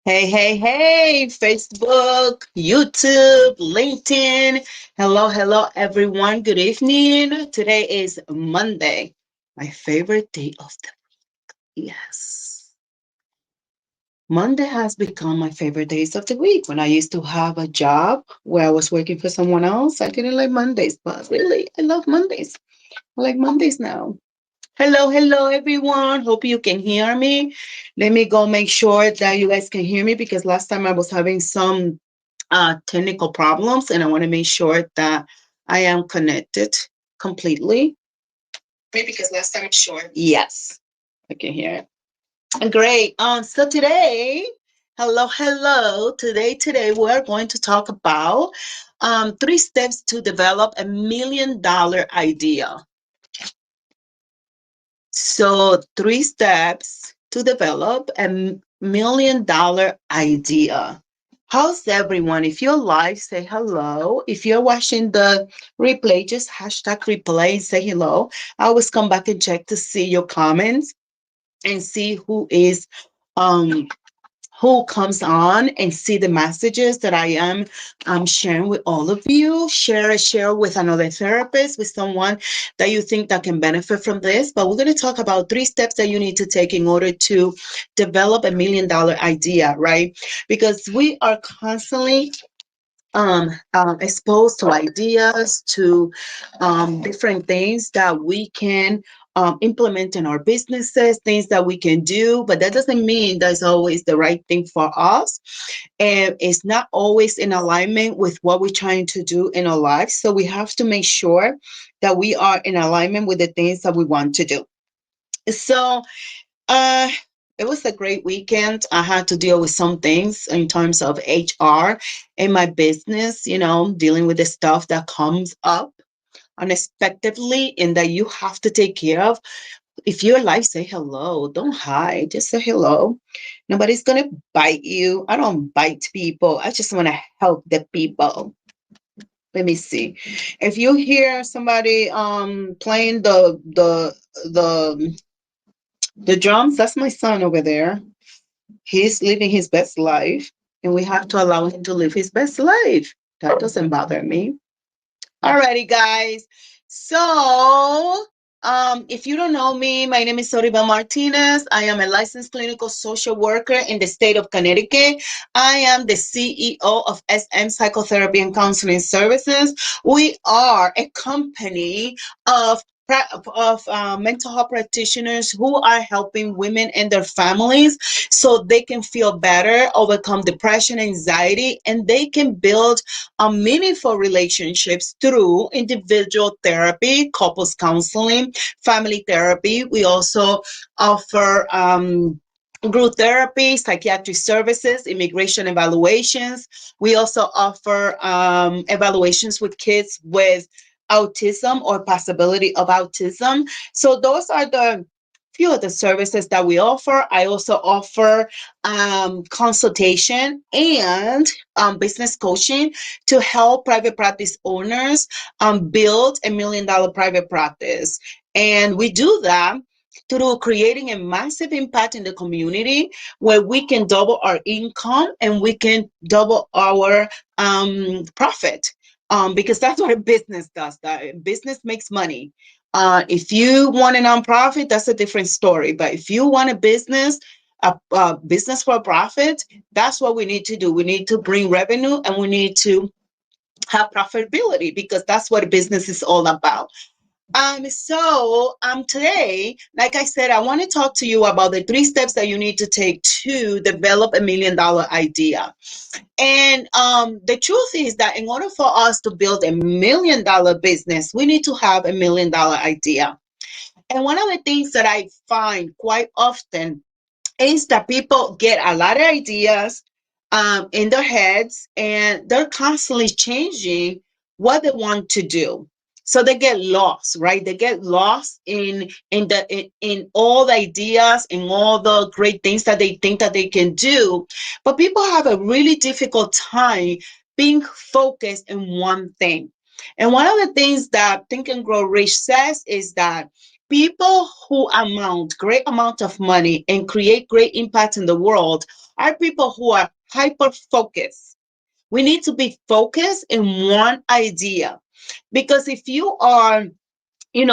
Hey, hey, hey, Facebook, YouTube, LinkedIn. Hello, hello, everyone. Good evening. Today is Monday, my favorite day of the week. Yes. Monday has become my favorite days of the week. When I used to have a job where I was working for someone else, I didn't like Mondays, but really, I love Mondays. I like Mondays now. Hello, hello, everyone. Hope you can hear me. Let me go make sure that you guys can hear me because last time I was having some technical problems and I want to make sure that I am connected completely. Because last time, sure. Yes, I can hear it. Great. So today, hello, hello. Today we're going to talk about 3 steps to develop $1 million idea. So, 3 steps to develop $1 million idea. How's everyone? If you're live, say hello. If you're watching the replay, just hashtag replay and say hello. I always come back and check to see your comments and see um who comes on and see the messages that I am sharing with all of you. Share with another therapist, with someone that you think that can benefit from this. But we're going to talk about 3 steps that you need to take in order to develop $1 million idea, right? Because we are constantly exposed to ideas, to different things that we can implement in our businesses, things that we can do, but that doesn't mean that's always the right thing for us. And it's not always in alignment with what we're trying to do in our lives. So we have to make sure that we are in alignment with the things that we want to do. So, uh, it was a great weekend. I had to deal with some things in terms of HR in my business, dealing with the stuff that comes up unexpectedly and that you have to take care of. If you're alive, say hello. Don't hide. Just say hello. Nobody's going to bite you. I don't bite people. I just want to help the people. Let me see. If you hear somebody playing the drums, that's my son over there. He's living his best life, and we have to allow him to live his best life. That doesn't bother me. Alrighty, guys. So, if you don't know me, my name is Soribel Martinez. I am a licensed clinical social worker in the state of Connecticut. I am the CEO of SM Psychotherapy and Counseling Services. We are a company of mental health practitioners who are helping women and their families so they can feel better, overcome depression, anxiety, and they can build meaningful relationships through individual therapy, couples counseling, family therapy. We also offer group therapy, psychiatric services, immigration evaluations. We also offer evaluations with kids with autism or possibility of autism. So those are the few of the services that we offer. I also offer consultation and business coaching to help private practice owners build $1 million private practice. And we do that through creating a massive impact in the community where we can double our income and we can double our profit. Because that's what a business does. That business makes money. If you want a nonprofit, that's a different story. But if you want a business for profit, that's what we need to do. We need to bring revenue and we need to have profitability because that's what a business is all about. Today, like I said, I want to talk to you about the 3 steps that you need to take to develop $1 million idea. And the truth is that in order for us to build $1 million business, we need to have $1 million idea. And one of the things that I find quite often is that people get a lot of ideas in their heads and they're constantly changing what they want to do. So they get lost, right? They get lost in all the ideas and all the great things that they think that they can do. But people have a really difficult time being focused in one thing. And one of the things that Think and Grow Rich says is that People who amount great amount of money and create great impact in the world are people who are hyper focused. We need to be focused in one idea, because if you are,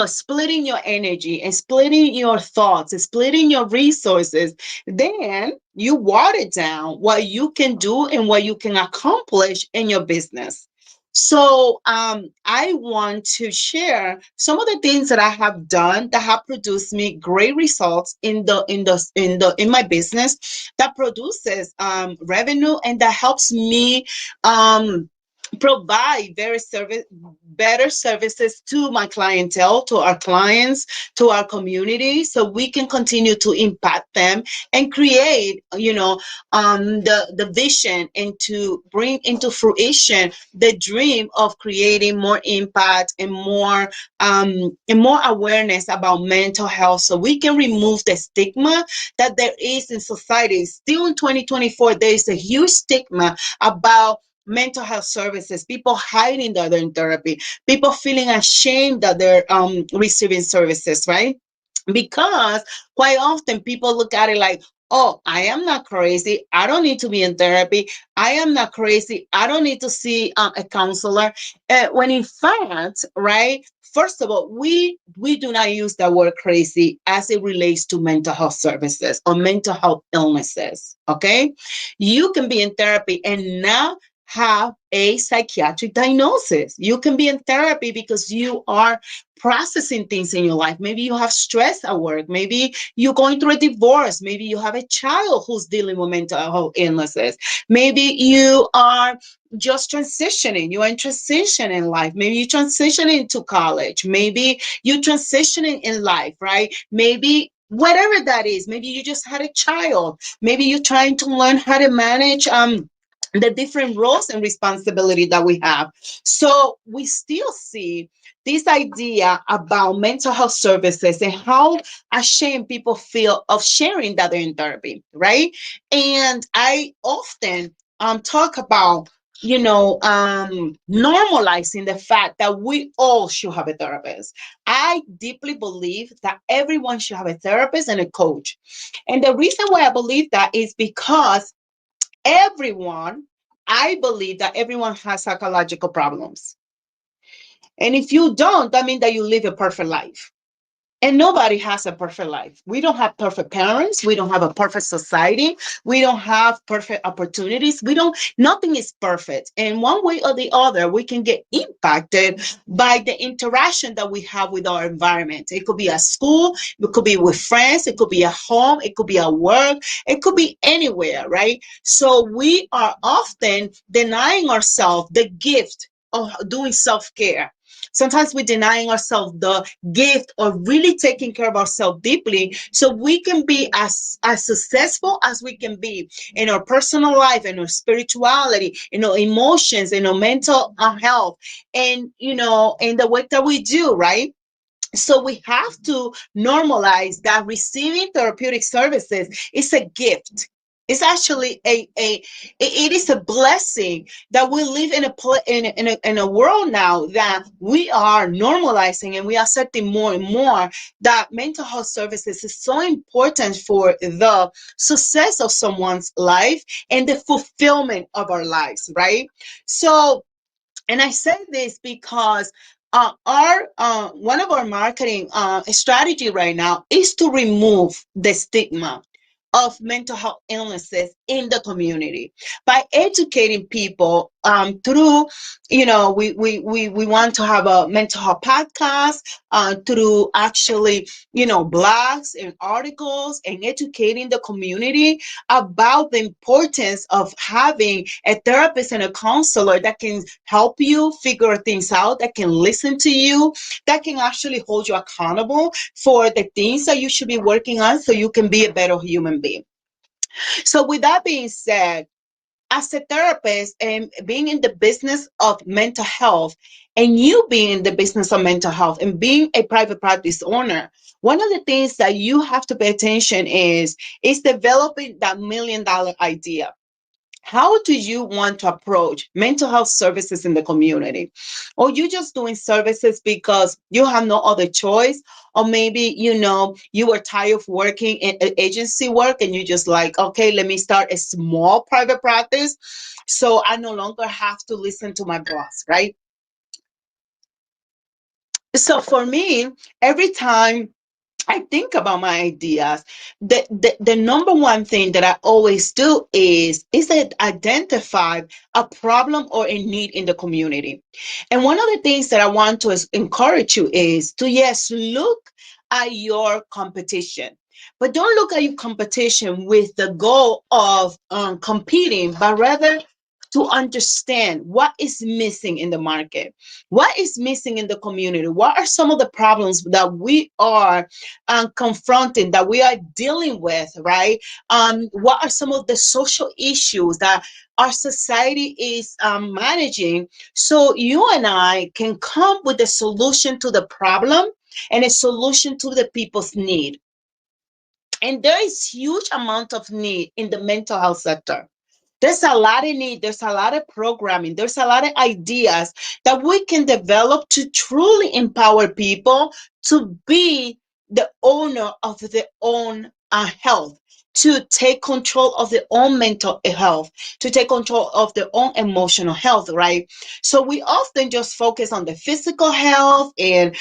splitting your energy and splitting your thoughts and splitting your resources, then you water down what you can do and what you can accomplish in your business. So I want to share some of the things that I have done that have produced me great results in my business, that produces revenue, and that helps me um, provide better services to my clientele, to our clients, to our community, so we can continue to impact them and create, the vision, and to bring into fruition the dream of creating more impact and more awareness about mental health, so we can remove the stigma that there is in society. Still in 2024, there is a huge stigma about mental health services, people hiding that they're in therapy, people feeling ashamed that they're receiving services, right? Because quite often people look at it like, oh, I am not crazy, I don't need to be in therapy, I am not crazy, I don't need to see a counselor. When in fact, right, first of all, we do not use that word crazy as it relates to mental health services or mental health illnesses. Okay, you can be in therapy and not have a psychiatric diagnosis. You can be in therapy because you are processing things in your life. Maybe you have stress at work. Maybe you're going through a divorce. Maybe you have a child who's dealing with mental health illnesses. Maybe you are just transitioning. You're in transition in life. Maybe you're transitioning to college. Maybe you're transitioning in life, right? Maybe whatever that is. Maybe you just had a child. Maybe you're trying to learn how to manage the different roles and responsibility that we have. So we still see this idea about mental health services and how ashamed people feel of sharing that they're in therapy, right? And I often talk about, normalizing the fact that we all should have a therapist. I deeply believe that everyone should have a therapist and a coach. And the reason why I believe that is because everyone, I believe that everyone has psychological problems. And if you don't, that means that you live a perfect life. And nobody has a perfect life. We don't have perfect parents. We don't have a perfect society. We don't have perfect opportunities. Nothing is perfect. And one way or the other, we can get impacted by the interaction that we have with our environment. It could be at school, it could be with friends, it could be at home, it could be at work, it could be anywhere, right? So we are often denying ourselves the gift of doing self-care. Sometimes we're denying ourselves the gift of really taking care of ourselves deeply, so we can be as successful as we can be in our personal life, in our spirituality, in our emotions, in our mental health, and in the work that we do, right? So we have to normalize that receiving therapeutic services is a gift. It's actually it is a blessing that we live in a world now that we are normalizing and we are accepting more and more that mental health services is so important for the success of someone's life and the fulfillment of our lives, right? So, and I say this because our one of our marketing strategy right now is to remove the stigma of mental health illnesses in the community by educating people through, we want to have a mental health podcast through actually, blogs and articles, and educating the community about the importance of having a therapist and a counselor that can help you figure things out, that can listen to you, that can actually hold you accountable for the things that you should be working on so you can be a better human being. So, with that being said, as a therapist and being in the business of mental health, and you being in the business of mental health and being a private practice owner, one of the things that you have to pay attention is developing that $1 million idea. How do you want to approach mental health services in the community? Or you just doing services because you have no other choice? Or maybe, you were tired of working in agency work and you just like, okay, let me start a small private practice so I no longer have to listen to my boss, right? So for me, every time I think about my ideas, the number one thing that I always do is that identify a problem or a need in the community. And one of the things that I want to encourage you is to, yes, look at your competition. But don't look at your competition with the goal of competing, but rather to understand what is missing in the market, what is missing in the community, what are some of the problems that we are confronting, that we are dealing with, right? What are some of the social issues that our society is managing, so you and I can come with a solution to the problem and a solution to the people's need. And there is huge amount of need in the mental health sector. There's a lot of need, there's a lot of programming, there's a lot of ideas that we can develop to truly empower people to be the owner of their own health, to take control of their own mental health, to take control of their own emotional health, right? So we often just focus on the physical health and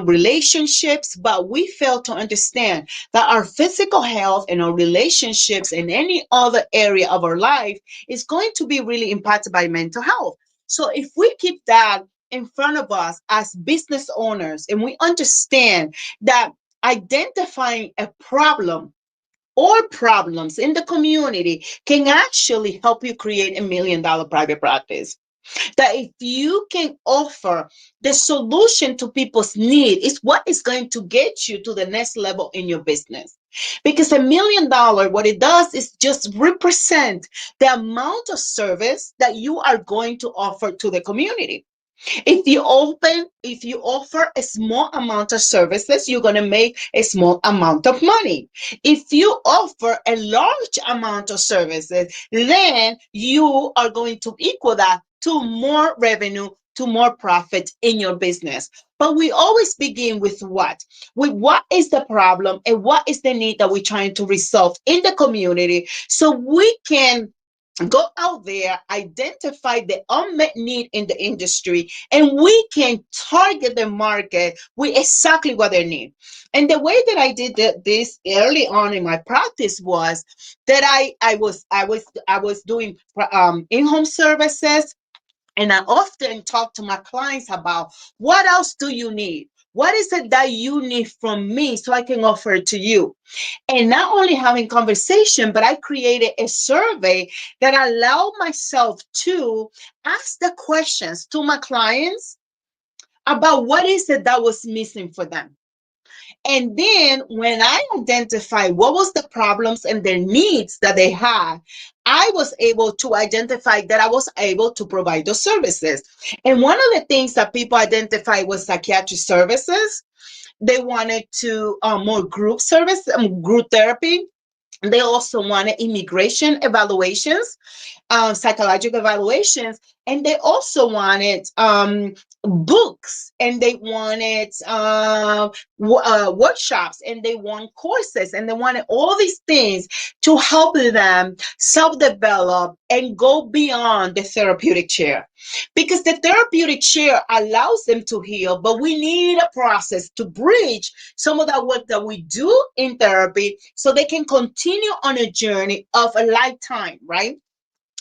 relationships, but we fail to understand that our physical health and our relationships and any other area of our life is going to be really impacted by mental health. So if we keep that in front of us as business owners and we understand that identifying a problem or problems in the community can actually help you create $1 million private practice, that if you can offer the solution to people's need, is what is going to get you to the next level in your business. Because $1 million, what it does is just represent the amount of service that you are going to offer to the community. If you offer a small amount of services, you're going to make a small amount of money. If you offer a large amount of services, then you are going to equal that to more revenue, to more profit in your business. But we always begin with what? With what is the problem and what is the need that we're trying to resolve in the community, so we can go out there, identify the unmet need in the industry, and we can target the market with exactly what they need. And the way that I did this early on in my practice was that I was doing in-home services, and I often talk to my clients about what else do you need? What is it that you need from me so I can offer it to you? And not only having conversation, but I created a survey that allowed myself to ask the questions to my clients about what is it that was missing for them. And then when I identified what was the problems and their needs that they had, I was able to identify that I was able to provide those services. And one of the things that people identified was psychiatric services. They wanted to more group service, group therapy. They also wanted immigration evaluations, psychological evaluations, and they also wanted books, and they wanted workshops, and they want courses, and they wanted all these things to help them self-develop and go beyond the therapeutic chair. Because the therapeutic chair allows them to heal, but we need a process to bridge some of that work that we do in therapy so they can continue on a journey of a lifetime, right?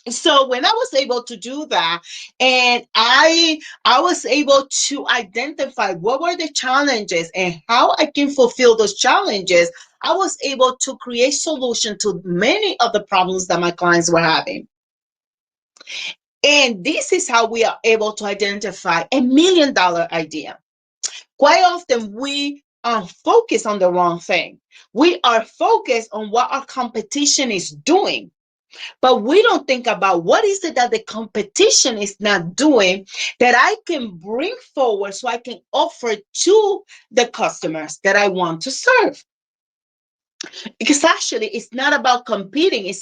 So when I was able to do that, and I was able to identify what were the challenges and how I can fulfill those challenges, I was able to create solution to many of the problems that my clients were having. And this is how we are able to identify $1 million idea. Quite often we focus on the wrong thing. We are focused on what our competition is doing, but we don't think about what is it that the competition is not doing that I can bring forward so I can offer to the customers that I want to serve. Because actually it's not about competing. It's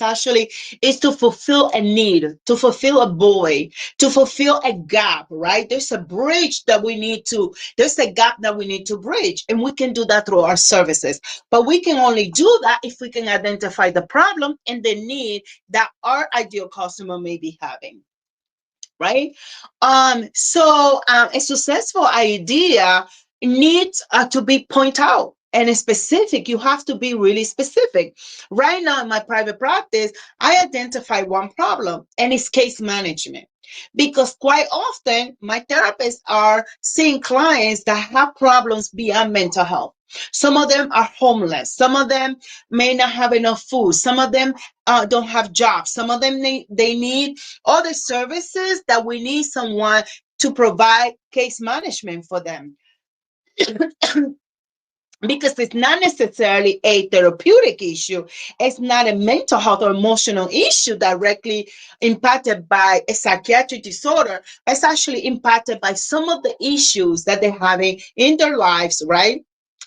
to fulfill a need, to fulfill a void, to fulfill a gap, right? There's a gap that we need to bridge, and we can do that through our services. But we can only do that if we can identify the problem and the need that our ideal customer may be having, right? A successful idea needs to be point out and specific. You have to be really specific. Right now in my private practice, I identify one problem, and it's case management. Because quite often my therapists are seeing clients that have problems beyond mental health. Some of them are homeless. Some of them may not have enough food. Some of them don't have jobs. Some of them they need other services that we need someone to provide case management for them. Because it's not necessarily a therapeutic issue. It's not a mental health or emotional issue directly impacted by a psychiatric disorder. It's actually impacted by some of the issues that they're having in their lives, right?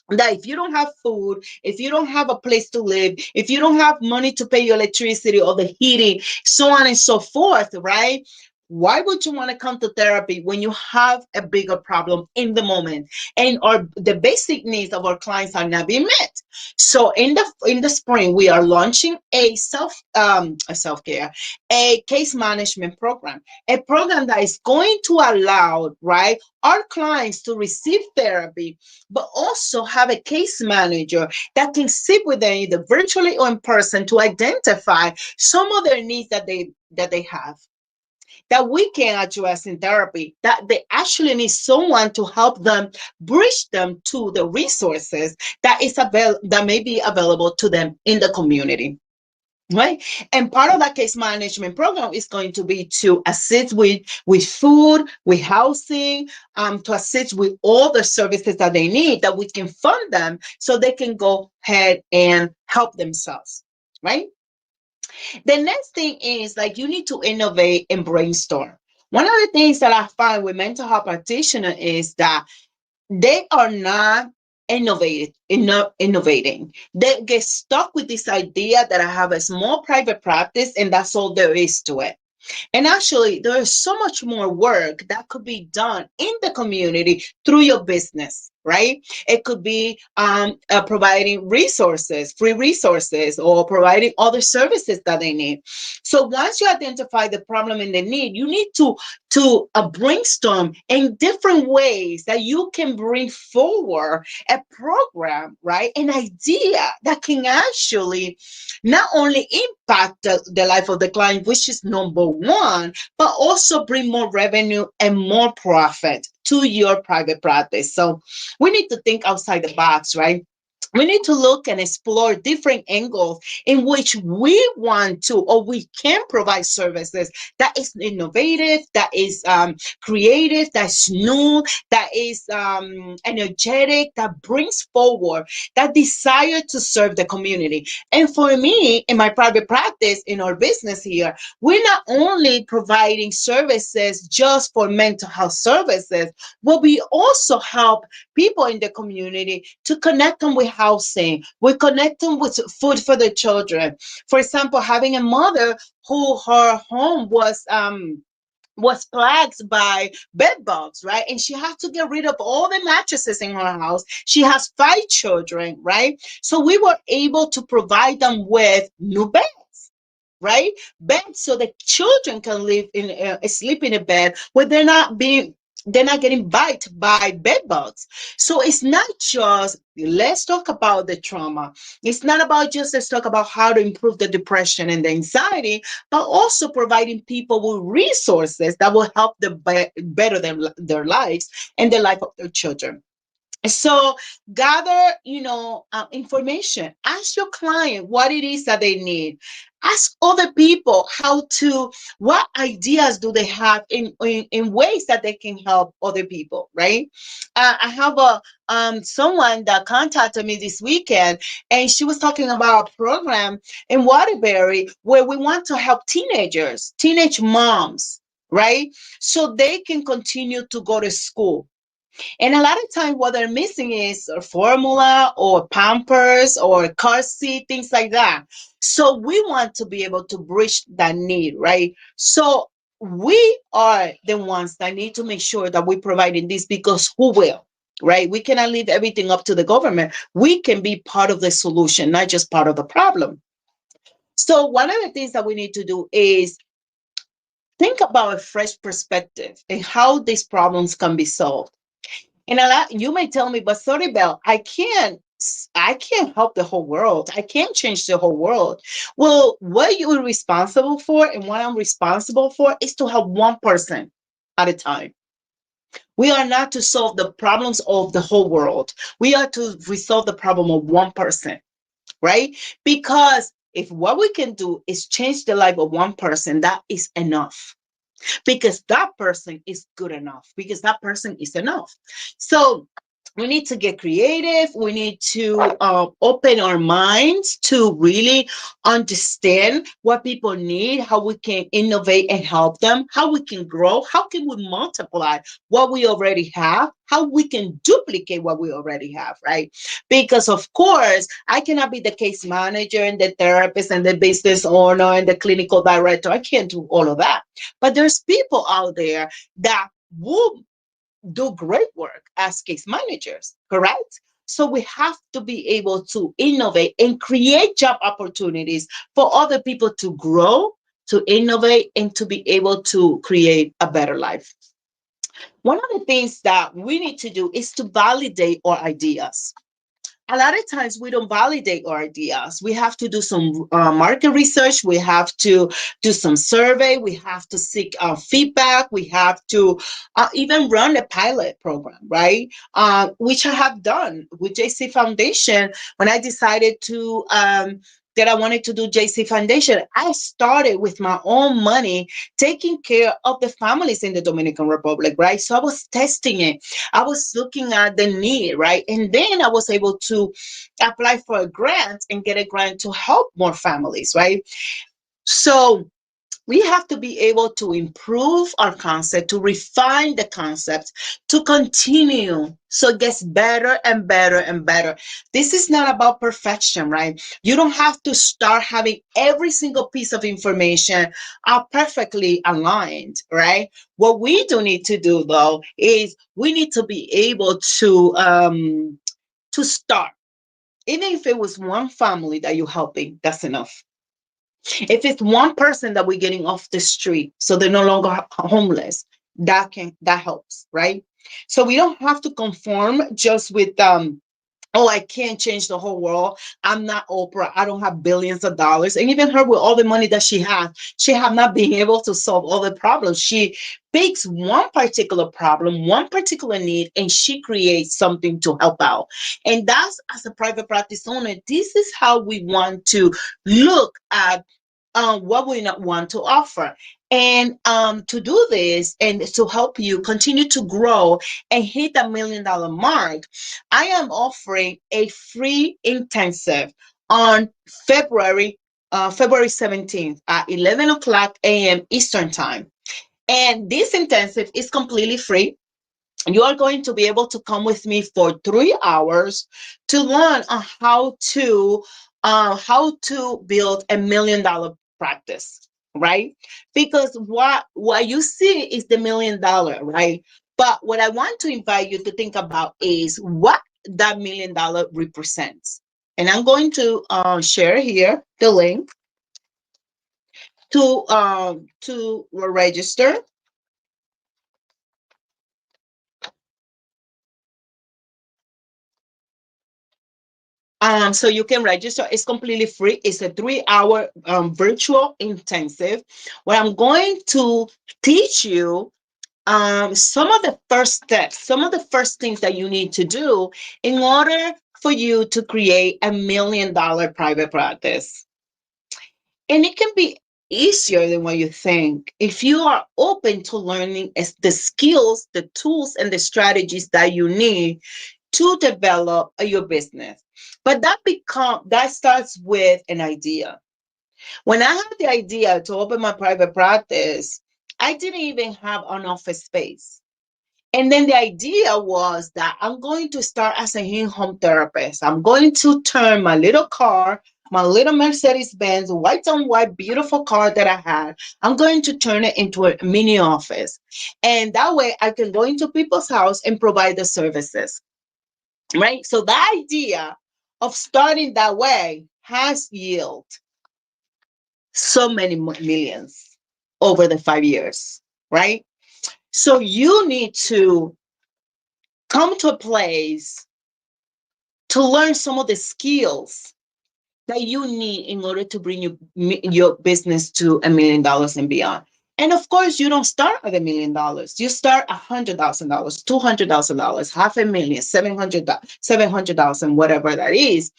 That if you don't have food, if you don't have a place to live, if you don't have money to pay your electricity or the heating, so on and so forth, right? Why would you want to come to therapy when you have a bigger problem in the moment, and or the basic needs of our clients are not being met? So in the spring, we are launching a self care, a case management program, a program that is going to allow, right, our clients to receive therapy, but also have a case manager that can sit with them either virtually or in person to identify some of their needs that they have, that we can address in therapy, that they actually need someone to help them bridge them to the resources that may be available to them in the community. Right. And part of that case management program is going to be to assist with food, with housing, to assist with all the services that they need, that we can fund them so they can go ahead and help themselves. Right. The next thing is, like, you need to innovate and brainstorm. One of the things that I find with mental health practitioners is that they are not innovating. They get stuck with this idea that I have a small private practice and that's all there is to it. And actually, there is so much more work that could be done in the community through your business, right? It could be providing resources, free resources, or providing other services that they need. So once you identify the problem and the need, you need to brainstorm in different ways that you can bring forward a program, right? An idea that can actually not only impact the life of the client, which is number one, but also bring more revenue and more profit to your private practice. So we need to think outside the box, right? We need to look and explore different angles in which we want to, or we can provide services that is innovative, that is creative, that's new, that is energetic, that brings forward that desire to serve the community. And for me, in my private practice, in our business here, we're not only providing services just for mental health services, but we also help people in the community to connect them with housing. We connect them with food for their children. For example, having a mother who her home was plagued by bed bugs, right? And she had to get rid of all the mattresses in her house. She has 5 children, right? So we were able to provide them with new beds, right? Beds so the children can sleep in a bed where they're not getting bite by bed bugs. So it's not just let's talk about the trauma. It's not about just let's talk about how to improve the depression and the anxiety, but also providing people with resources that will help them better their lives and the life of their children. So gather, information. Ask your client what it is that they need. Ask other people what ideas do they have in ways that they can help other people, right? I have someone that contacted me this weekend, and she was talking about a program in Waterbury where we want to help teenage moms, right? So they can continue to go to school. And a lot of times what they're missing is a formula or Pampers or car seat, things like that. So we want to be able to bridge that need, right? So we are the ones that need to make sure that we're providing this, because who will? Right? We cannot leave everything up to the government. We can be part of the solution, not just part of the problem. So one of the things that we need to do is think about a fresh perspective and how these problems can be solved. And a lot, you may tell me, but Soribel, I can't help the whole world. I can't change the whole world. Well, what you're responsible for and what I'm responsible for is to help one person at a time. We are not to solve the problems of the whole world. We are to resolve the problem of one person, right? Because if what we can do is change the life of one person, that is enough, because that person is good enough, because that person is enough. So we need to get creative. We need to open our minds to really understand what people need, how we can innovate and help them, how we can grow, how can we multiply what we already have, how we can duplicate what we already have, right? Because of course, I cannot be the case manager and the therapist and the business owner and the clinical director. I can't do all of that. But there's people out there that will do great work as case managers, correct? So we have to be able to innovate and create job opportunities for other people to grow, to innovate, and to be able to create a better life. One of the things that we need to do is to validate our ideas. A lot of times we don't validate our ideas. We have to do some market research. We have to do some survey. We have to seek feedback. We have to even run a pilot program, right? Which I have done with JC Foundation. When I decided to that I wanted to do JC Foundation, I started with my own money, taking care of the families in the Dominican Republic, right? So I was testing it. I was looking at the need, right? And then I was able to apply for a grant and get a grant to help more families, right? So we have to be able to improve our concept, to refine the concept, to continue so it gets better and better and better. This is not about perfection, right? You don't have to start having every single piece of information perfectly aligned, right? What we do need to do though is we need to be able to start. Even if it was one family that you're helping, that's enough. If it's one person that we're getting off the street, so they're no longer homeless, that helps, right? So we don't have to conform just with oh, I can't change the whole world. I'm not Oprah. I don't have billions of dollars. And even her, with all the money that she have not been able to solve all the problems. She picks one particular problem, one particular need, and she creates something to help out. And that's, as a private practice owner, this is how we want to look at what we not want to offer. And to do this and to help you continue to grow and hit the $1 million mark, I am offering a free intensive on February 17th at 11 o'clock a.m. Eastern Time. And this intensive is completely free. You are going to be able to come with me for 3 hours to learn on how to build $1 million practice, right? Because what you see is the $1 million, right? But what I want to invite you to think about is what that $1 million represents. And I'm going to share here the link to register. So you can register. It's completely free. It's a 3 hour virtual intensive where I'm going to teach you some of the first steps, some of the first things that you need to do in order for you to create $1 million private practice. And it can be easier than what you think if you are open to learning the skills, the tools, and the strategies that you need to develop your business. But that starts with an idea. When I had the idea to open my private practice, I didn't even have an office space. And then the idea was that I'm going to start as a in-home therapist. I'm going to turn my little car, my little Mercedes-Benz, white on white, beautiful car that I had, I'm going to turn it into a mini office. And that way I can go into people's house and provide the services, right? So the idea of starting that way has yielded so many millions over the 5 years, right? So you need to come to a place to learn some of the skills that you need in order to bring your business to $1 million and beyond. And of course, you don't start at $1 million. You start $100,000, $200,000, half a million, 700,000, whatever that is.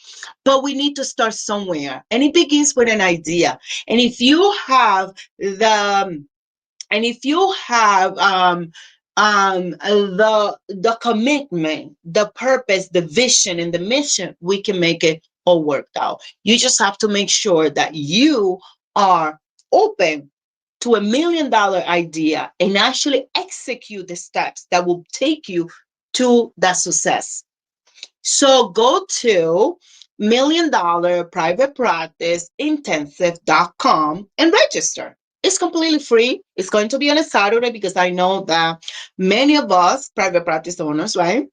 But we need to start somewhere, and it begins with an idea. And if you have the and if you have the commitment, the purpose, the vision, and the mission, we can make it all worked out. You just have to make sure that you are open to $1 million idea and actually execute the steps that will take you to that success. So go to $1 million private practice intensive.com and register. It's completely free. It's going to be on a Saturday because I know that many of us private practice owners, right?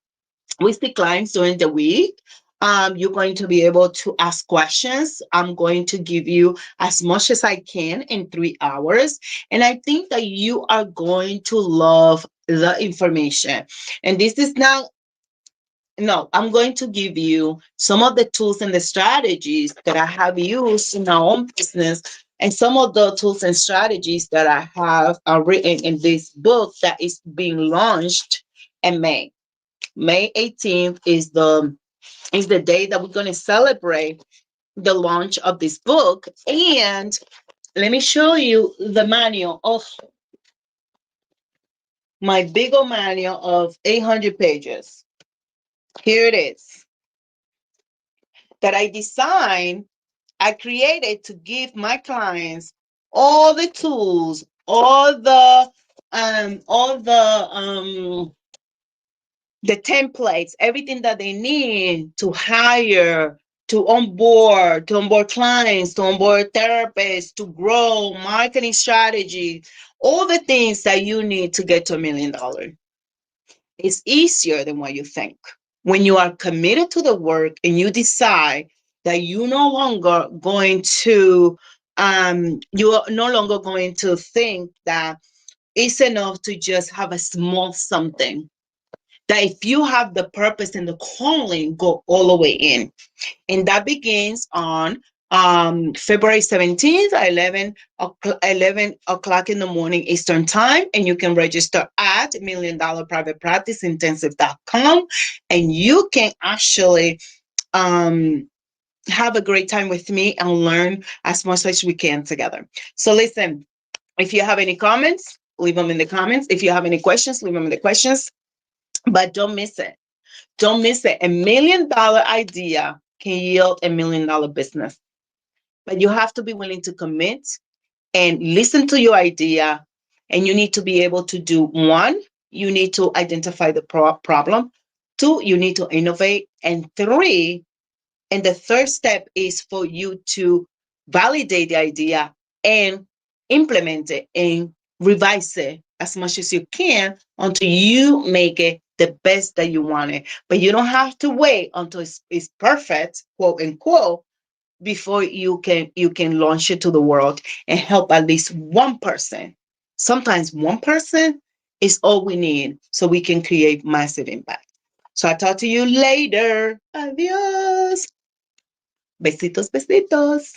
We see clients during the week. You're going to be able to ask questions. I'm going to give you as much as I can in 3 hours. And I think that you are going to love the information. And this is not no, I'm going to give you some of the tools and the strategies that I have used in my own business, and some of the tools and strategies that I have written in this book that is being launched in May. May 18th is the day that we're going to celebrate the launch of this book. And let me show you the manual of my big old manual of 800 pages. Here it is, that I designed, I created to give my clients all the tools, the templates, everything that they need to hire, to onboard clients, to onboard therapists, to grow, marketing strategy, all the things that you need to get to $1 million. It's easier than what you think. When you are committed to the work and you decide that you are no longer going to think that it's enough to just have a small something. That if you have the purpose and the calling, go all the way in. And that begins on February 17th at 11 o'clock in the morning Eastern time. And you can register at misllion.privatepracticeintensive.com. And you can actually have a great time with me and learn as much as we can together. So listen, if you have any comments, leave them in the comments. If you have any questions, leave them in the questions. But don't miss it. Don't miss it. $1 million idea can yield $1 million business. But you have to be willing to commit and listen to your idea. And you need to be able to do one, you need to identify the problem. Two, you need to innovate. And three, and the third step is for you to validate the idea and implement it and revise it as much as you can until you make it the best that you want it. But you don't have to wait until it's perfect, quote unquote, before you can launch it to the world and help at least one person. Sometimes one person is all we need so we can create massive impact. So I'll talk to you later. Adios. Besitos, besitos.